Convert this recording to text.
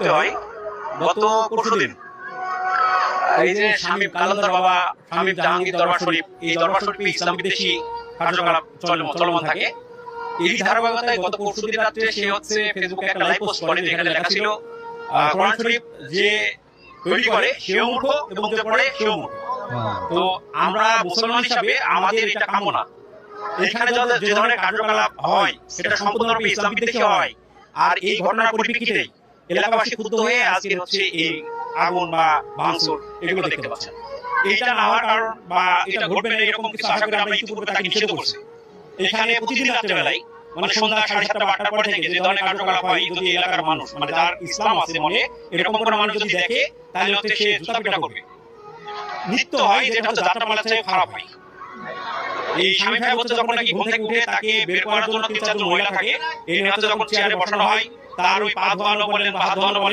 করতে হয়। গত পরশুদিন এই যে শামীম কালান্দার বাবা শামীম জাহাঙ্গীর দরবার শরীফ, এই দরবার শরীফে ইসলাম বিদ্বেষী কার্যকলাপ চলমান থাকে। এই ধারাবাহিকতায় গত পরশুদিন রাত্রে সে হচ্ছে ফেসবুকে একটা লাইভ পোস্ট করে, যেখানে লেখা ছিল কোরআন শরীফ যে তৈরি করে সেও মূর্খ এবং যে পড়ে সেও মূর্খ। তো আমরা মুসলমান হিসাবে আমাদের এটা কাম্য না। এখানে যে ধরনের কার্যকলাপ হয় সেটা সম্পূর্ণরূপে ইসলাম বিদ্বেষী হয়। আর এই ঘটনার পরিপ্রেক্ষিতে এলাকাবাসী ক্ষুব্ধ হয়ে আজকে হচ্ছে এই আগুন বা ভাঙচুর এগুলো দেখতে পাচ্ছেন। এটা না হওয়ার কারণ বা এটা ঘটবে না এরকম কিছু আশা করে আমরা ইতিপূর্বে তাকে নিষেধ করছি। এখানে প্রতিদিন রাত্রেবেলায় মানে সন্ধ্যা 7:30 বা 8টার পর থেকে যে ধরনের কার্যকলাপ হয়, যদি এলাকার মানুষ মানে যার ইসলাম আছে মনে এরকম কোনো মানুষ যদি দেখে তাহলে হচ্ছে সে জুতা পিটা করবে। নিত্য হয় যেটা হচ্ছে যাত্রাপালা চেয়ে খারাপ হয়। এই স্বামী ভাই হচ্ছে যখন নাকি ঘুম থেকে উঠে তাকে বের করার জন্য 3-4 জন মহিলা থাকে, এই হচ্ছে যখন চেয়ারে বসানো হয় তার ওই পা ধোয়ানো বলেন বা হাত ধোয়ানো বলেন